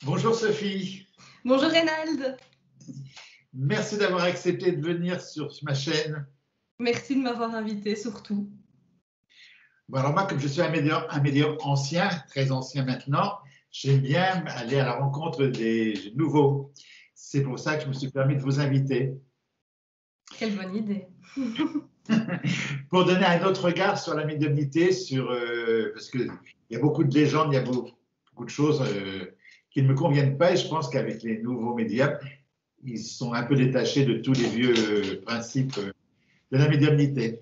Bonjour Sophie. Bonjour Reynald. Merci d'avoir accepté de venir sur ma chaîne. Merci de m'avoir invité surtout. Bon, alors moi, comme je suis un médium ancien, très ancien maintenant, j'aime bien aller à la rencontre des nouveaux. C'est pour ça que je me suis permis de vous inviter. Quelle bonne idée. Pour donner un autre regard sur la médiumnité, parce qu'il y a beaucoup de légendes, il y a beaucoup de choses qui ne me conviennent pas, et je pense qu'avec les nouveaux médiums, ils sont un peu détachés de tous les vieux principes de la médiumnité.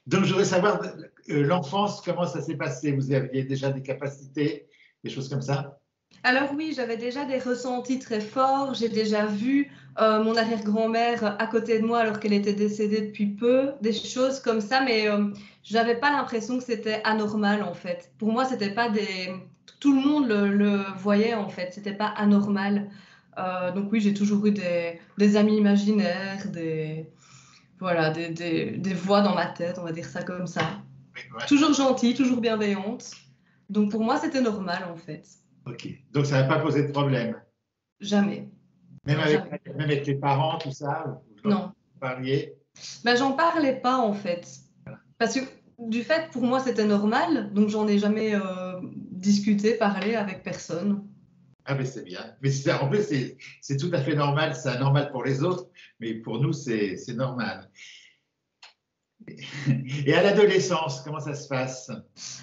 Donc, je voudrais savoir, l'enfance, comment ça s'est passé? Vous aviez déjà des capacités, des choses comme ça? Alors oui, j'avais déjà des ressentis très forts. J'ai déjà vu mon arrière-grand-mère à côté de moi alors qu'elle était décédée depuis peu, des choses comme ça, mais je n'avais pas l'impression que c'était anormal en fait. Pour moi, c'était pas des... Tout le monde le voyait en fait, c'était pas anormal. Donc oui, j'ai toujours eu des amis imaginaires, voilà, des voix dans ma tête, on va dire ça comme ça. Ouais. Toujours gentille, toujours bienveillante. Donc pour moi, c'était normal en fait. Ok. Donc, ça n'a pas posé de problème? Jamais. Même Non, avec, jamais. même avec les parents, tout ça, Non. vous parliez? Ben, j'en parlais pas en fait. Parce que du fait, pour moi, c'était normal. Donc j'en ai jamais discuté, parlé avec personne. Ah, mais c'est bien. Mais en plus, c'est tout à fait normal. C'est anormal pour les autres, mais pour nous, c'est normal. Et à l'adolescence, comment ça se passe?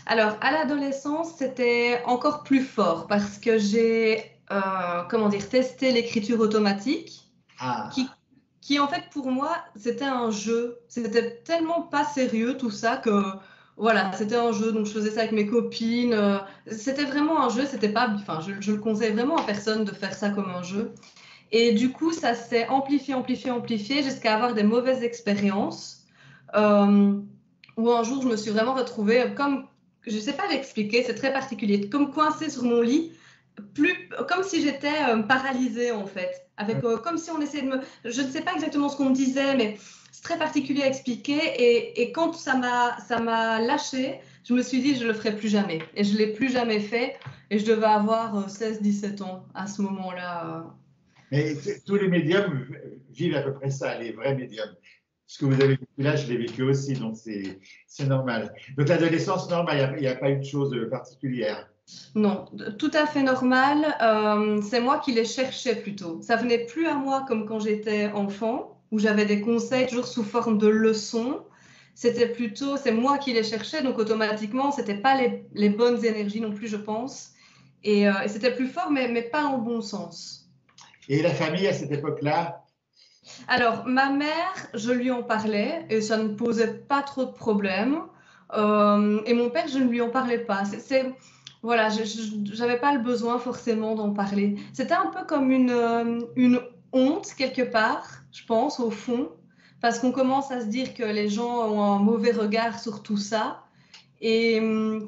Alors, à l'adolescence, c'était encore plus fort parce que j'ai, comment dire, testé l'écriture automatique, Ah, qui en fait pour moi c'était un jeu. C'était tellement pas sérieux tout ça que voilà, c'était un jeu. Donc je faisais ça avec mes copines. C'était vraiment un jeu. C'était pas, enfin, je le conseille vraiment à personne de faire ça comme un jeu. Et du coup, ça s'est amplifié, amplifié, amplifié jusqu'à avoir des mauvaises expériences. Euh, où un jour je me suis vraiment retrouvée comme, je sais pas l'expliquer, c'est très particulier, comme coincée sur mon lit comme si j'étais paralysée en fait, avec comme si on essayait de me, je ne sais pas exactement ce qu'on me disait, mais c'est très particulier à expliquer. Et quand ça m'a lâchée, je me suis dit je le ferai plus jamais, et je l'ai plus jamais fait. Et je devais avoir 16-17 ans à ce moment-là. mais tous les médiums vivent à peu près ça, les vrais médiums. Ce que vous avez vécu là, je l'ai vécu aussi, donc c'est normal. Donc l'adolescence, normal, il n'y a pas eu de choses particulières. Non, tout à fait normal. C'est moi qui les cherchais plutôt. Ça venait plus à moi comme quand j'étais enfant, où j'avais des conseils toujours sous forme de leçons. C'était plutôt, c'est moi qui les cherchais, donc automatiquement, c'était pas les bonnes énergies non plus, je pense. Et c'était plus fort, mais pas en bon sens. Et la famille à cette époque-là? Alors, ma mère, je lui en parlais et ça ne posait pas trop de problèmes. Et mon père, je ne lui en parlais pas. Voilà, je n'avais pas le besoin forcément d'en parler. C'était un peu comme une honte quelque part, je pense, au fond, parce qu'on commence à se dire que les gens ont un mauvais regard sur tout ça. Et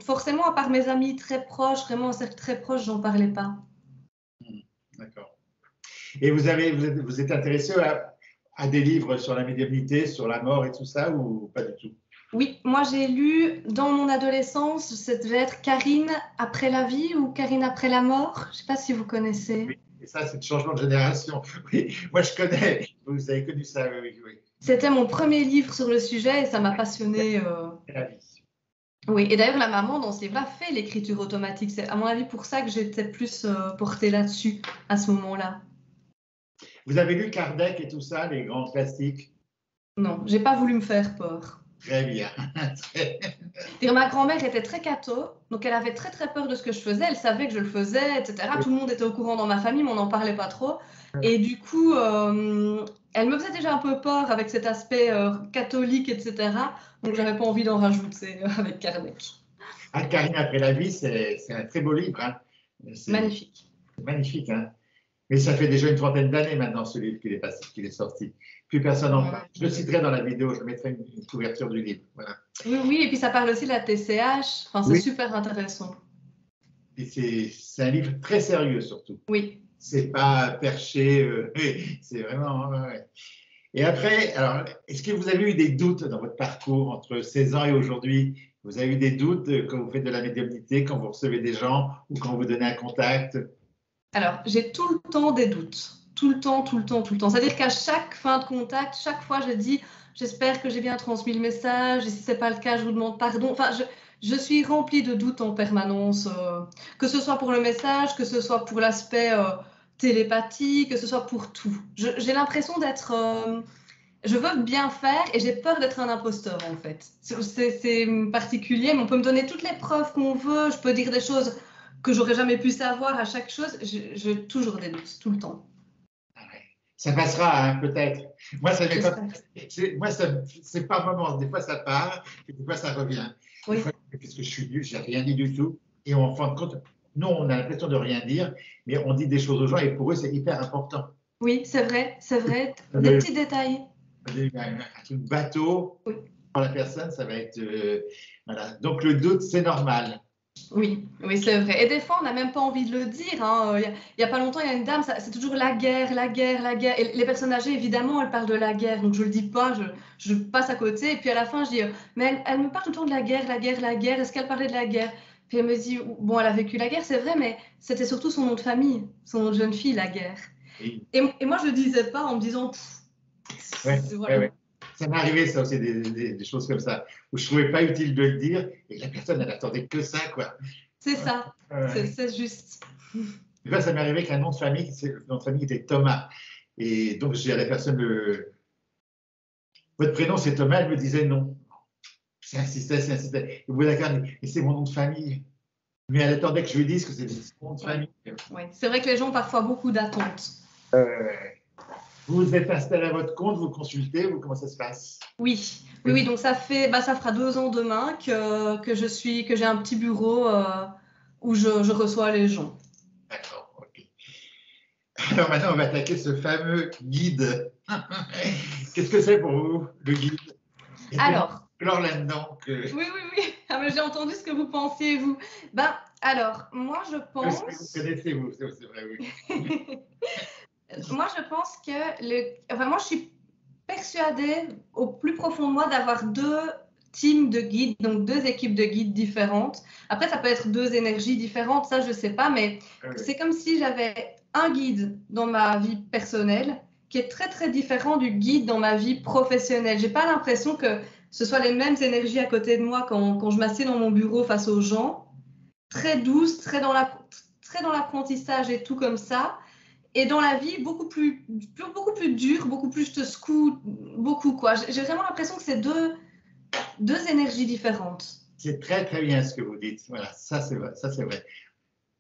forcément, à part mes amis très proches, vraiment un cercle très proche, j'en parlais pas. D'accord. Et vous êtes intéressé à des livres sur la médiumnité, sur la mort et tout ça, ou pas du tout? Oui, moi j'ai lu dans mon adolescence, ça devait être Karine après la vie ou Karine après la mort. Je ne sais pas si vous connaissez. Oui. Et ça, c'est le changement de génération. Oui, moi je connais. Vous avez connu ça, oui, oui. C'était mon premier livre sur le sujet et ça m'a passionnée. C'est la vie. Oui, et d'ailleurs la maman dans ce livre-là fait l'écriture automatique. C'est à mon avis pour ça que j'étais plus portée là-dessus à ce moment-là. Vous avez lu Kardec et tout ça, les grands classiques? Non, j'ai pas voulu me faire peur. Très bien. Ma grand-mère était très catho, donc elle avait très très peur de ce que je faisais. Elle savait que je le faisais, etc. Tout le monde était au courant dans ma famille, mais on n'en parlait pas trop. Et du coup, elle me faisait déjà un peu peur avec cet aspect catholique, etc. Donc j'avais pas envie d'en rajouter avec Kardec. Ah, Karine après la vie, c'est un très beau livre. Hein. Magnifique. Magnifique. Hein. Mais ça fait déjà une trentaine d'années maintenant, ce livre qu'il est sorti. Plus personne n'en parle. Je le citerai dans la vidéo, je mettrai une couverture du livre. Voilà. Oui, oui, et puis ça parle aussi de la TCH. Enfin, c'est Oui. super intéressant. Et c'est un livre très sérieux surtout. Oui. C'est pas perché, c'est vraiment. Ouais. Et après, alors, est-ce que vous avez eu des doutes dans votre parcours entre 16 ans et aujourd'hui? Vous avez eu des doutes quand vous faites de la médiumnité, quand vous recevez des gens ou quand vous donnez un contact? Alors, j'ai tout le temps des doutes. Tout le temps, tout le temps, tout le temps. C'est-à-dire qu'à chaque fin de contact, chaque fois, je dis, j'espère que j'ai bien transmis le message, et si ce n'est pas le cas, je vous demande pardon. Enfin, je suis remplie de doutes en permanence, que ce soit pour le message, que ce soit pour l'aspect télépathie, que ce soit pour tout. J'ai l'impression d'être... je veux bien faire et j'ai peur d'être un imposteur, en fait. C'est particulier, mais on peut me donner toutes les preuves qu'on veut, je peux dire des choses que j'aurais jamais pu savoir à chaque chose. J'ai toujours des doutes, tout le temps. Ça passera, hein, peut-être. Moi, ça n'est pas. J'espère. Moi, c'est par moments. Des fois, ça part, et des fois, ça revient. Des Oui, fois, qu'est-ce que je suis nul, j'ai rien dit du tout. Et en fin de compte, nous, on a l'impression de rien dire, mais on dit des choses aux gens, et pour eux, c'est hyper important. oui, c'est vrai, c'est vrai. Des Le, petits détails. un bateau, Oui. pour la personne, ça va être. Voilà. Donc, le doute, c'est normal. Oui, oui, c'est vrai. Et des fois, on n'a même pas envie de le dire, hein. Il y a pas longtemps, il y a une dame, c'est toujours la guerre, la guerre, la guerre. Et les personnes âgées, évidemment, elles parlent de la guerre. Donc, je le dis pas, je passe à côté. Et puis, à la fin, je dis, mais elle me parle tout le temps de la guerre, la guerre, la guerre. Est-ce qu'elle parlait de la guerre? Puis, elle me dit, bon, elle a vécu la guerre, c'est vrai, mais c'était surtout son nom de famille, son nom de jeune fille, la guerre. Et, Et moi, je le disais pas en me disant, ouais, voilà. ouais. Ça m'est arrivé, ça aussi, des choses comme ça, où je ne trouvais pas utile de le dire, et la personne, elle attendait que ça, quoi. C'est ça, c'est juste. Des fois, ça m'est arrivé qu'un nom de famille, le nom de famille était Thomas. Et donc, je dis à la personne, votre prénom c'est Thomas, elle me disait non. C'est. Et au bout d'un quart, et c'est mon nom de famille. Mais elle attendait que je lui dise que c'était mon nom de famille. Oui, c'est vrai que les gens ont parfois beaucoup d'attentes. Vous vous êtes installé à votre compte, vous consultez, comment ça se passe? Oui, oui, oui, donc ça fera 2 ans demain que j'ai un petit bureau où je reçois les gens. D'accord, ok. Alors maintenant, on va attaquer ce fameux guide. Qu'est-ce que c'est pour vous, le guide? Alors, là-dedans que... oui, oui, oui. Ah, mais j'ai entendu ce que vous pensiez, vous. Alors, moi, je pense... Vous connaissez, vous, c'est vrai, oui. Moi, je pense que... moi, je suis persuadée, au plus profond de moi, d'avoir 2 teams de guides, donc 2 équipes de guides différentes. Après, ça peut être 2 énergies différentes, ça, je ne sais pas, mais c'est comme si j'avais un guide dans ma vie personnelle qui est très, très différent du guide dans ma vie professionnelle. Je n'ai pas l'impression que ce soit les mêmes énergies à côté de moi quand je m'assieds dans mon bureau face aux gens, très douce, très dans l'apprentissage et tout comme ça. Et dans la vie, beaucoup plus dur, beaucoup plus je te secoue, beaucoup quoi. J'ai vraiment l'impression que c'est deux énergies différentes. C'est très très bien ce que vous dites. Voilà, ça c'est vrai, ça c'est vrai.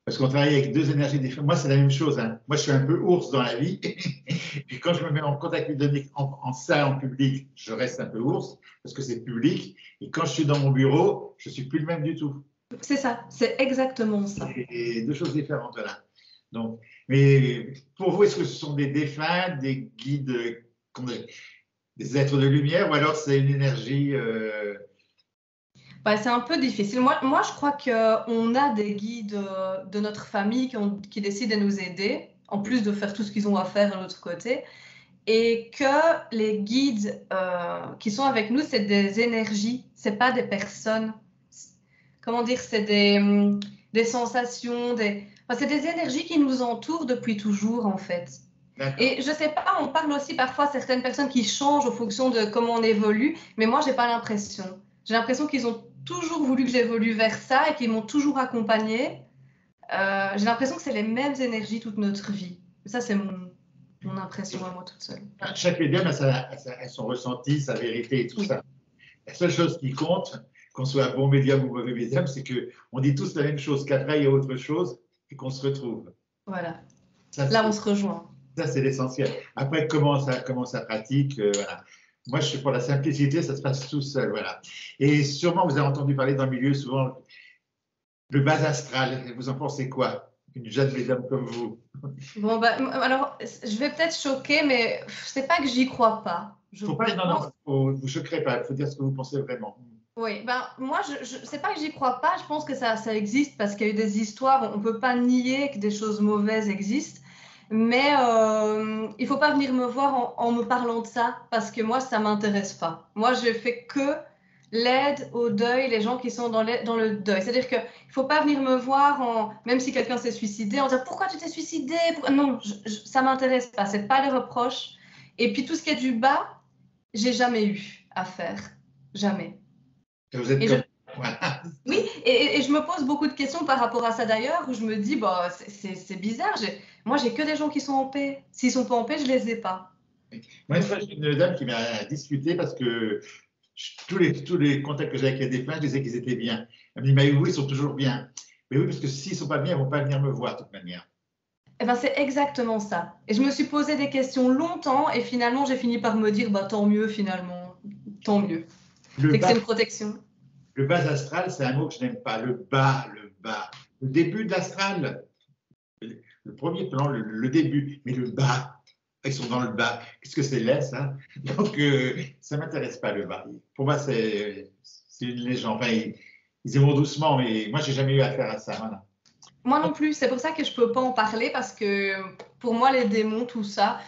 Parce qu'on travaille avec 2 énergies différentes. Moi, c'est la même chose, hein. Moi, je suis un peu ours dans la vie. Puis quand je me mets en contact avec en salle, en public, je reste un peu ours parce que c'est public. Et quand je suis dans mon bureau, je suis plus le même du tout. C'est ça, c'est exactement ça. Et 2 choses différentes, voilà. Donc, mais pour vous, est-ce que ce sont des défunts, des guides, des êtres de lumière, ou alors c'est une énergie C'est un peu difficile. Moi, je crois qu'on a des guides de notre famille qui décident de nous aider, en plus de faire tout ce qu'ils ont à faire de l'autre côté. Et que les guides qui sont avec nous, c'est des énergies, c'est pas des personnes. Comment dire, c'est des sensations, c'est des énergies qui nous entourent depuis toujours, en fait. Et je sais pas, on parle aussi parfois certaines personnes qui changent en fonction de comment on évolue, mais moi, j'ai pas l'impression. J'ai l'impression qu'ils ont toujours voulu que j'évolue vers ça et qu'ils m'ont toujours accompagnée. J'ai l'impression que c'est les mêmes énergies toute notre vie. Ça, c'est mon impression à moi toute seule. Chaque médium a son ressenti, sa vérité et tout ça. La seule chose qui compte, qu'on soit bon médium ou mauvais médium, c'est qu'on dit tous la même chose, qu'après il y a autre chose et qu'on se retrouve. Voilà. Ça, là, on se rejoint. Ça, c'est l'essentiel. Après, comment ça pratique, voilà. Moi, je suis pour la simplicité, ça se passe tout seul, voilà. Et sûrement, vous avez entendu parler dans le milieu souvent le bas astral. Vous en pensez quoi? Une jeune médium comme vous? Bon, alors, je vais peut-être choquer, mais c'est pas que j'y crois pas. Non, vous ne choquerez pas, il faut dire ce que vous pensez vraiment. Oui, moi, c'est pas que j'y crois pas, je pense que ça existe parce qu'il y a eu des histoires, on peut pas nier que des choses mauvaises existent, mais il faut pas venir me voir en me parlant de ça parce que moi, ça m'intéresse pas. Moi, je fais que l'aide au deuil, les gens qui sont dans le deuil. C'est-à-dire qu'il ne faut pas venir me voir, même si quelqu'un s'est suicidé, en disant pourquoi tu t'es suicidé? Non, ça ne m'intéresse pas, ce n'est pas les reproches. Et puis tout ce qui est du bas, j'ai jamais eu à faire. Jamais. Et vous êtes comme... Voilà. Oui, et je me pose beaucoup de questions par rapport à ça d'ailleurs, où je me dis, bah, c'est bizarre. Moi, j'ai que des gens qui sont en paix. S'ils sont pas en paix, je les ai pas. Moi, une fois, j'ai une dame qui m'a discuté parce que tous les contacts que j'ai avec les défunts, je disais qu'ils étaient bien. Elle me dit, mais oui, ils sont toujours bien. Mais oui, parce que s'ils ne sont pas bien, ils ne vont pas venir me voir de toute manière. Eh ben, c'est exactement ça. Et je me suis posé des questions longtemps et finalement, j'ai fini par me dire, bah, tant mieux finalement. Tant mieux. C'est que c'est une protection. Le bas astral, c'est un mot que je n'aime pas. Le bas. Le début de l'astral. Le premier plan, le début. Mais le bas. Ils sont dans le bas. Qu'est-ce que c'est laid, ça? Donc, ça ne m'intéresse pas, le bas. Pour moi, c'est une légende. Enfin, ils y vont doucement, mais moi, je n'ai jamais eu affaire à ça. Voilà. Moi non plus. C'est pour ça que je ne peux pas en parler parce que pour moi, les démons, tout ça,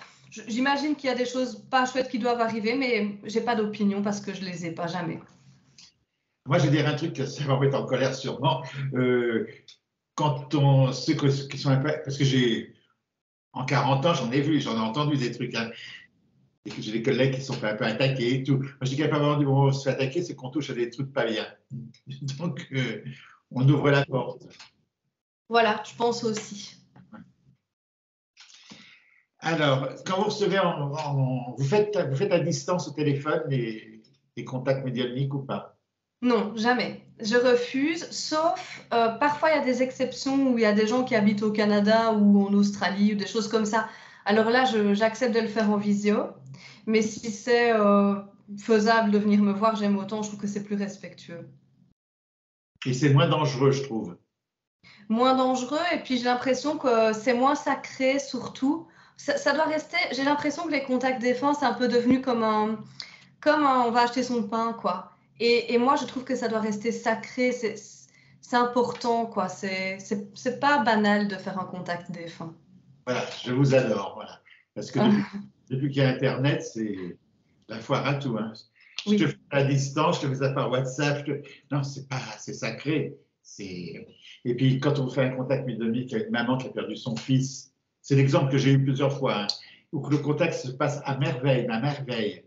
j'imagine qu'il y a des choses pas chouettes qui doivent arriver, mais je n'ai pas d'opinion parce que je ne les ai pas jamais. Moi, je vais dire un truc, ça va me mettre en colère sûrement. Quand ceux qui sont un peu... Parce que en 40 ans, j'en ai entendu des trucs. Hein. Et que j'ai des collègues qui sont fait un peu attaqués et tout. Moi, je dis qu'à un moment donné, on se fait attaquer, c'est qu'on touche à des trucs pas bien. Donc, on ouvre la porte. Voilà, je pense aussi. Alors, quand vous recevez, vous faites à distance au téléphone les contacts médiumniques ou pas? Non, jamais. Je refuse, sauf parfois il y a des exceptions où il y a des gens qui habitent au Canada ou en Australie ou des choses comme ça. Alors là, j'accepte de le faire en visio. Mais si c'est faisable de venir me voir, j'aime autant, je trouve que c'est plus respectueux. Et c'est moins dangereux, je trouve. Moins dangereux, et puis j'ai l'impression que c'est moins sacré surtout. Ça doit rester, j'ai l'impression que les contacts défunts, c'est un peu devenu comme on va acheter son pain, quoi. Et moi, je trouve que ça doit rester sacré, c'est important, quoi. C'est pas banal de faire un contact défunt. Voilà, je vous adore, voilà. Parce que depuis qu'il y a Internet, c'est la foire à tout. Hein. Je te fais à distance, je te fais ça par WhatsApp. Non, c'est sacré. Et puis, quand on fait un contact médiumnique avec une maman qui a perdu son fils, c'est l'exemple que j'ai eu plusieurs fois, hein, où le contact se passe à merveille, à merveille.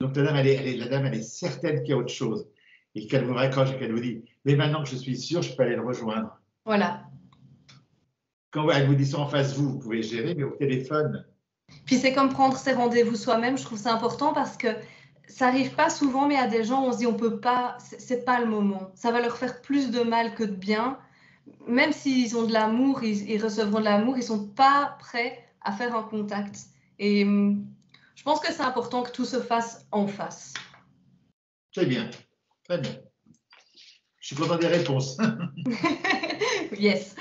Donc, la dame, elle est certaine qu'il y a autre chose. Et qu'elle vous raccroche et qu'elle vous dit, mais maintenant que je suis sûre, je peux aller le rejoindre. Voilà. Quand elle vous dit ça en face de vous, vous pouvez gérer, mais au téléphone. Puis c'est comme prendre ses rendez-vous soi-même, je trouve ça important parce que ça n'arrive pas souvent, mais à des gens, on se dit on peut pas, c'est pas le moment. Ça va leur faire plus de mal que de bien. Même s'ils ont de l'amour, ils recevront de l'amour, ils sont pas prêts à faire un contact. Et je pense que c'est important que tout se fasse en face. Très bien, très bien. Je suis content des réponses. Yes.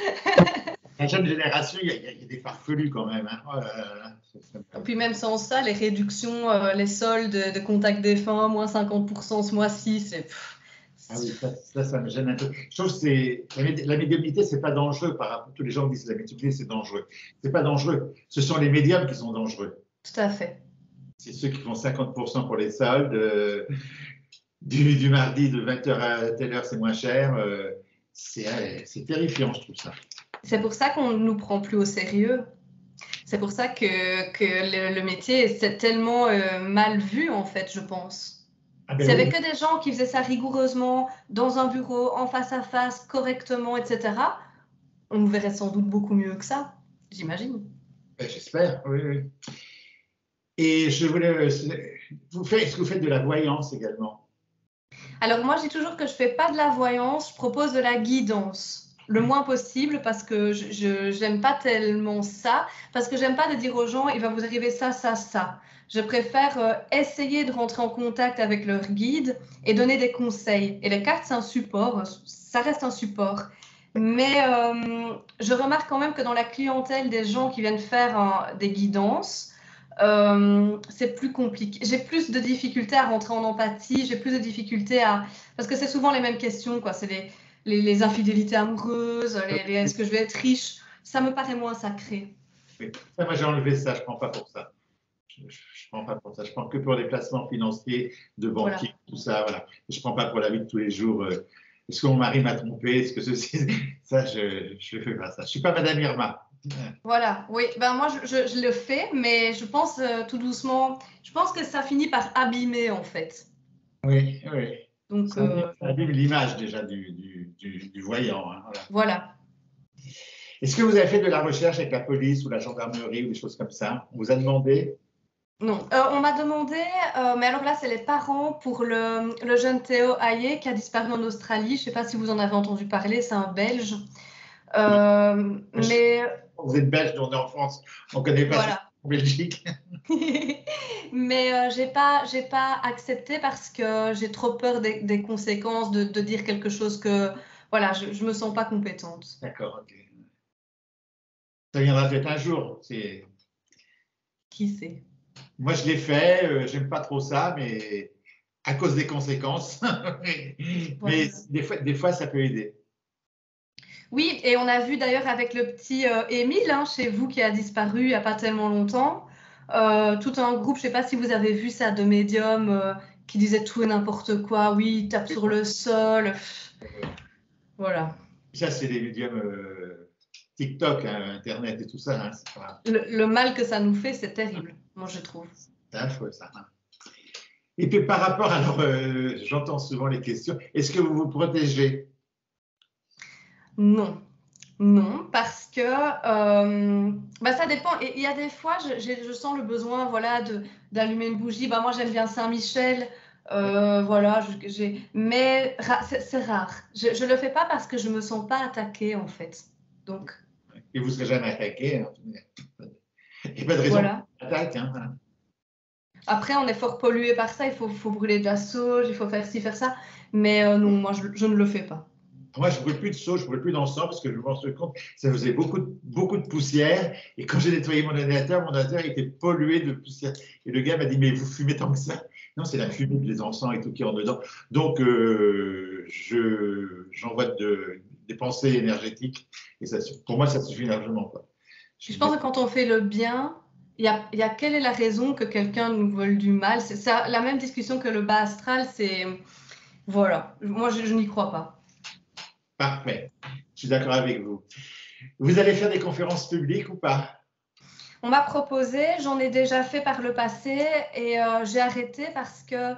La jeune génération, il y a des farfelus quand même. Hein. Oh là là, Et puis même sans ça, les réductions, les soldes de contact défunt, moins 50% ce mois-ci, c'est... Ah oui, ça me gêne un peu. Je trouve que la médiumnité, c'est pas dangereux par rapport à tous les gens qui disent que la médiumnité, c'est dangereux. C'est pas dangereux. Ce sont les médiums qui sont dangereux. Tout à fait. C'est ceux qui font 50% pour les soldes. Du mardi de 20h à telle heure, c'est moins cher. C'est terrifiant, je trouve ça. C'est pour ça qu'on ne nous prend plus au sérieux. C'est pour ça que le métier est tellement mal vu, en fait, je pense. Ah ben S'il n'y avait oui. que des gens qui faisaient ça rigoureusement, dans un bureau, en face à face, correctement, etc., on nous verrait sans doute beaucoup mieux que ça, j'imagine. Ben, j'espère, oui, oui. Et je voulais... est-ce que vous faites de la voyance également? Alors moi, je dis toujours que je ne fais pas de la voyance, je propose de la guidance. Le moins possible parce que je n'aime pas tellement ça, parce que j'aime pas de dire aux gens, il va vous arriver ça, ça, ça. Je préfère essayer de rentrer en contact avec leur guide et donner des conseils. Et les cartes, c'est un support, ça reste un support. Mais je remarque quand même que dans la clientèle des gens qui viennent faire des guidances, c'est plus compliqué. J'ai plus de difficultés à rentrer en empathie, j'ai plus de difficultés à... Parce que c'est souvent les mêmes questions, quoi. C'est les infidélités amoureuses, est-ce que je vais être riche? Ça me paraît moins sacré. Oui. Moi, j'ai enlevé ça, je ne prends pas pour ça. je prends pas pour ça. Je prends que pour les placements financiers de banquiers, Voilà. tout ça. Voilà. Je prends pas pour la vie de tous les jours. Est-ce que mon mari m'a trompé? Est-ce que ceci, ça, je fais pas ça. Je suis pas Madame Irma. Voilà, oui, ben moi je le fais, mais je pense tout doucement, je pense que ça finit par abîmer en fait. Oui, oui. Donc Ça abîme l'image déjà du voyant. Hein, voilà. voilà. Est-ce que vous avez fait de la recherche avec la police ou la gendarmerie ou des choses comme ça? On vous a demandé? Non, on m'a demandé, mais alors là c'est les parents pour le jeune Théo Hayé qui a disparu en Australie. Je ne sais pas si vous en avez entendu parler, c'est un Belge. Mais Vous êtes belge, on est en France, on ne connaît pas voilà. en Belgique. Mais j'ai pas accepté parce que j'ai trop peur des conséquences de dire quelque chose que voilà, je me sens pas compétente. D'accord, ok. Ça viendra peut-être un jour. Qui sait? Moi, je l'ai fait, j'aime pas trop ça, mais à cause des conséquences. Voilà. Mais des fois, ça peut aider. Oui, et on a vu d'ailleurs avec le petit Émile, hein, chez vous, qui a disparu il n'y a pas tellement longtemps, tout un groupe, je ne sais pas si vous avez vu ça, de médiums qui disaient tout et n'importe quoi. Oui, il tape sur le sol. Voilà. Ça, c'est les médiums TikTok, hein, Internet et tout ça. Hein, Le mal que ça nous fait, c'est terrible, moi je trouve. c'est affreux, ça. Hein. Et puis par rapport, alors, j'entends souvent les questions, est-ce que vous vous protégez? Non. Non, parce que ça dépend. Et il y a des fois, je sens le besoin, voilà, d'allumer une bougie. Bah, moi, j'aime bien Saint-Michel, voilà. Mais c'est rare. Je le fais pas parce que je me sens pas attaquée en fait. Donc. Et vous ne serez jamais attaqué. Hein. Il n'y a pas de raison Voilà. d'attaque. Hein. Après, on est fort pollué par ça. Il faut brûler de la sauge, il faut faire ci, faire ça. Mais non, moi, je ne le fais pas. Moi, je ne brûle plus de sauge, je ne brûle plus d'encens parce que je me rends compte que ça faisait beaucoup de poussière. Et quand j'ai nettoyé mon ordinateur était pollué de poussière. Et le gars m'a dit, mais vous fumez tant que ça? Non, c'est la fumée des encens et tout qui rentre dedans. Donc, j'envoie des pensées énergétiques. Et ça, pour moi, ça suffit largement. Quoi. Je pense que quand on fait le bien, il y a quelle est la raison que quelqu'un nous veuille du mal? C'est ça, la même discussion que le bas astral, c'est. Voilà. Moi, je n'y crois pas. Parfait. Je suis d'accord avec vous. Vous allez faire des conférences publiques ou pas? On m'a proposé, j'en ai déjà fait par le passé et j'ai arrêté parce que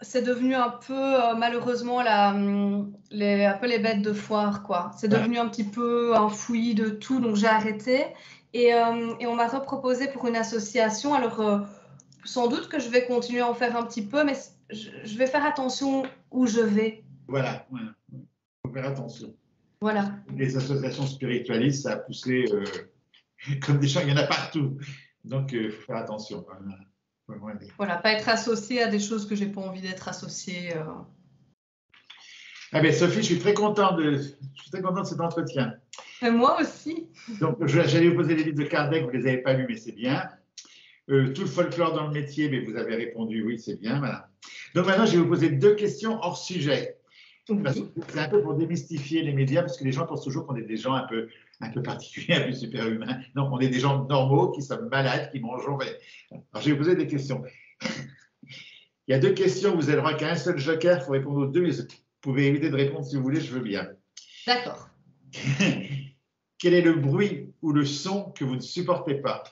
c'est devenu un peu, malheureusement, un peu les bêtes de foire, quoi. C'est devenu un petit peu un fouillis de tout, donc j'ai arrêté. Et on m'a reproposé pour une association. Alors, sans doute que je vais continuer à en faire un petit peu, mais je vais faire attention où je vais. Voilà. Il faut faire attention. Voilà. Les associations spiritualistes, ça a poussé comme des gens, il y en a partout. Donc, il faut faire attention. Voilà, pas être associé à des choses que j'ai pas envie d'être associé. Ah ben, Sophie, je suis très content de cet entretien. Et moi aussi. Donc, j'allais vous poser les livres de Kardec, vous ne les avez pas lus, mais c'est bien. Tout le folklore dans le métier, mais vous avez répondu oui, c'est bien. Voilà. Donc maintenant, je vais vous poser 2 questions hors sujet. Oui. C'est un peu pour démystifier les médias, parce que les gens pensent toujours qu'on est des gens un peu particuliers, un peu super-humains. Non, on est des gens normaux qui sont malades, qui mangent. Alors, je vais vous poser des questions. Il y a 2 questions, vous avez le droit qu'à un seul joker, il faut répondre aux 2, mais vous pouvez éviter de répondre si vous voulez, je veux bien. D'accord. Quel est le bruit ou le son que vous ne supportez pas?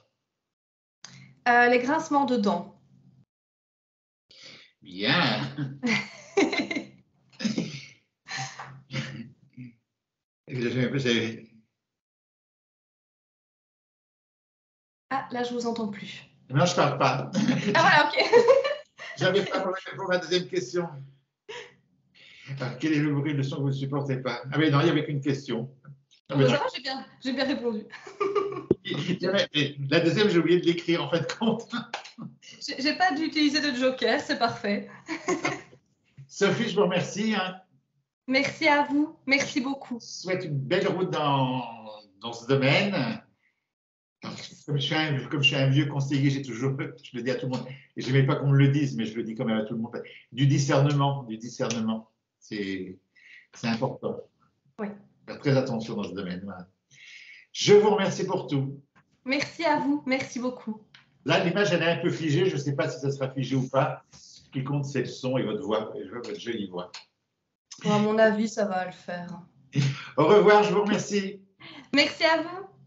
Les grincements de dents. Bien. Ah, là, je vous entends plus. Non, je ne parle pas. Ah, voilà, ok. J'avais pas pour la deuxième question. Alors, quel est le bruit, le son que vous ne supportez pas? Ah oui, non, il n'y avait qu'une question. Ça va, j'ai bien répondu. La deuxième, j'ai oublié de l'écrire en fin de compte. J'ai pas dû utiliser de joker, c'est parfait. Sophie, je vous remercie. Hein. Merci à vous, merci beaucoup. Je souhaite une belle route dans ce domaine. Comme je suis un vieux conseiller, j'ai toujours, je le dis à tout le monde, et je n'aimais pas qu'on me le dise, mais je le dis quand même à tout le monde, du discernement, c'est important. Oui. Faire très attention dans ce domaine. Voilà. Je vous remercie pour tout. Merci à vous, merci beaucoup. Là, l'image, elle est un peu figée. Je ne sais pas si ça sera figé ou pas. Ce qui compte, c'est le son et votre voix, et votre jolie voix. À mon avis, ça va le faire. Au revoir, je vous remercie. Merci à vous.